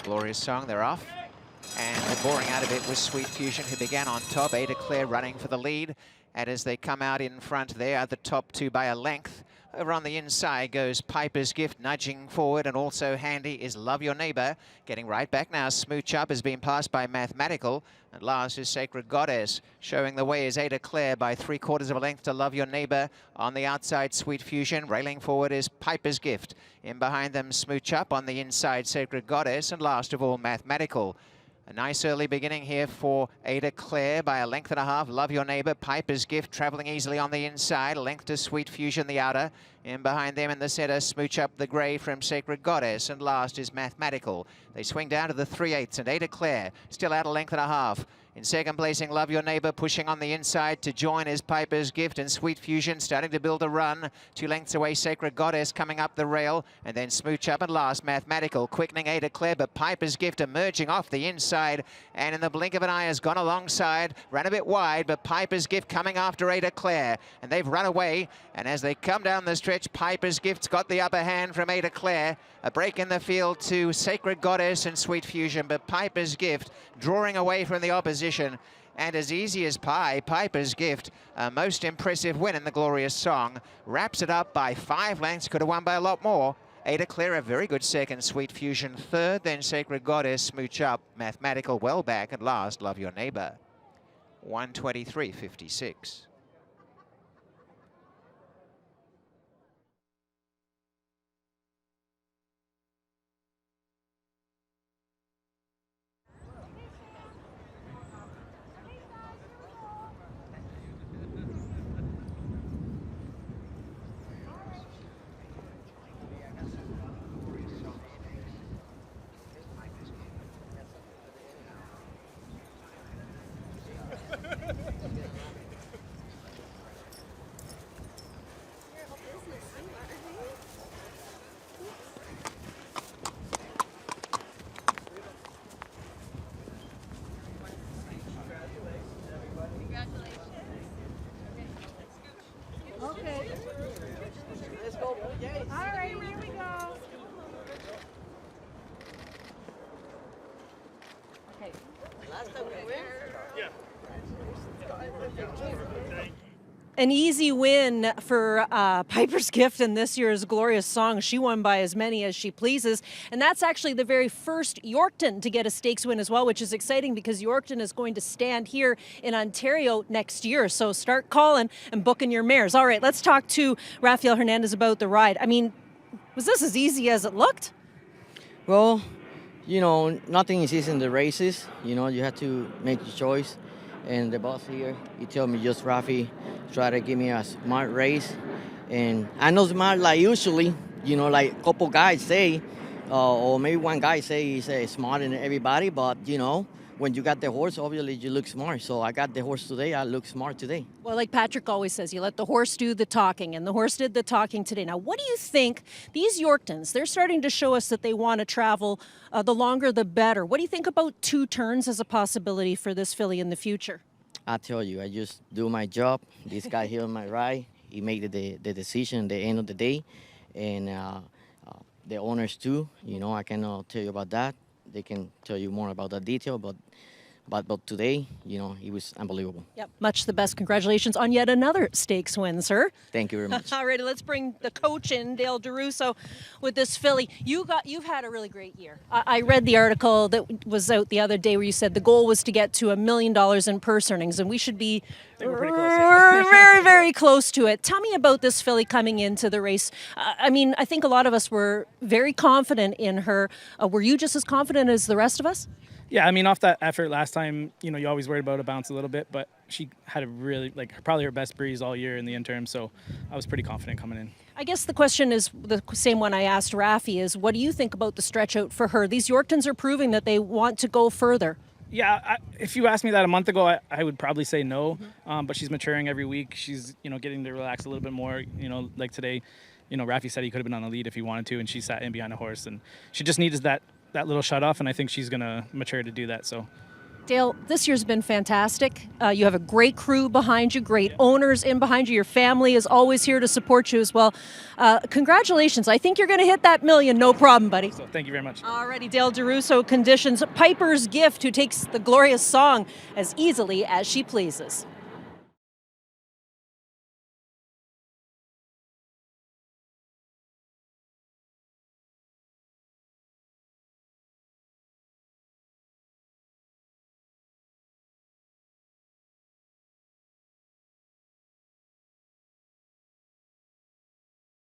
Glorious Song, they're off. And the boring out of it was Sweet Fusion, who began on top. Ada Claire running for the lead. And as they come out in front, they are the top two by a length. Over on the inside goes Piper's Gift, nudging forward, and also handy is Love Your Neighbor. Getting right back now, Smooch Up has been passed by Mathematical. And last is Sacred Goddess. Showing the way is Ada Claire by 3/4 of a length to Love Your Neighbor. On the outside, Sweet Fusion. Railing forward is Piper's Gift. In behind them, Smooch Up. On the inside, Sacred Goddess. And last of all, Mathematical. A nice early beginning here for Ada Claire by a length and a half. Love Your Neighbor, Piper's Gift, traveling easily on the inside. A length to Sweet Fusion, the outer. In behind them in the center, Smooch Up the Grey from Sacred Goddess. And last is Mathematical. They swing down to the 3/8, and Ada Claire still out a length and a half. In second placing, Love Your Neighbor, pushing on the inside to join is Piper's Gift, and Sweet Fusion starting to build a run. 2 lengths away, Sacred Goddess coming up the rail, and then Smooch Up, and last, Mathematical, quickening Ada Claire, but Piper's Gift emerging off the inside, and in the blink of an eye has gone alongside, ran a bit wide, but Piper's Gift coming after Ada Claire, and they've run away, and as they come down the stretch, Piper's Gift's got the upper hand from Ada Claire. A break in the field to Sacred Goddess and Sweet Fusion, but Piper's Gift drawing away from the opposition. And as easy as pie, Piper's Gift, a most impressive win in the Glorious Song, wraps it up by 5 lengths, could have won by a lot more. Ada Claire, a very good second, Sweet Fusion third, then Sacred Goddess, Smooch Up, Mathematical well back, and last, Love Your Neighbor. 1:23.56. Okay. Let's go. All right, here we go. Okay. Last time we win? Yeah. An easy win for Piper's Gift in this year's Glorious Song. She won by as many as she pleases. And that's actually the very first Yorkton to get a stakes win as well, which is exciting because Yorkton is going to stand here in Ontario next year. So start calling and booking your mares. All right, let's talk to Rafael Hernandez about the ride. I mean, was this as easy as it looked? Well, you know, nothing is easy in the races. You know, you have to make your choice. And the boss here, he told me, just Rafi, try to give me a smart race. And I know smart like usually, you know, like a couple guys say, or maybe one guy say he's smarter than everybody, but, you know, when you got the horse, obviously you look smart. So I got the horse today, I look smart today. Well, like Patrick always says, you let the horse do the talking, and the horse did the talking today. Now, what do you think? These Yorktons, they're starting to show us that they want to travel the longer the better. What do you think about 2 turns as a possibility for this filly in the future? I tell you, I just do my job. This guy here on my right, he made the decision at the end of the day. And the owners too, you know, I cannot tell you about that. They can tell you more about that detail, but today, you know, he was unbelievable. Yep, much the best. Congratulations on yet another stakes win, sir. Thank you very much. All right, let's bring the coach in, Dale DeRusso, with this filly. You've had a really great year. I read the article that was out the other day where you said the goal was to get to $1 million in purse earnings, and we should be very, very close to it. Tell me about this filly coming into the race. I mean, I think a lot of us were very confident in her. Were you just as confident as the rest of us? Yeah, I mean, off that effort last time, you know, you always worried about a bounce a little bit, but she had a really, probably her best breeze all year in the interim, so I was pretty confident coming in. I guess the question is the same one I asked Rafi is, what do you think about the stretch out for her? These Yorktons are proving that they want to go further. Yeah, if you asked me that a month ago, I would probably say no, but she's maturing every week. She's, you know, getting to relax a little bit more, you know, like today. You know, Rafi said he could have been on the lead if he wanted to, and she sat in behind a horse, and she just needs that little shut off, and I think she's going to mature to do that. So Dale, this year's been fantastic. You have a great crew behind you, great owners in behind you. Your family is always here to support you as well. Congratulations. I think you're going to hit that million. No problem, buddy. So thank you very much. Alrighty, Dale DeRusso conditions Piper's Gift, who takes the glorious song as easily as she pleases.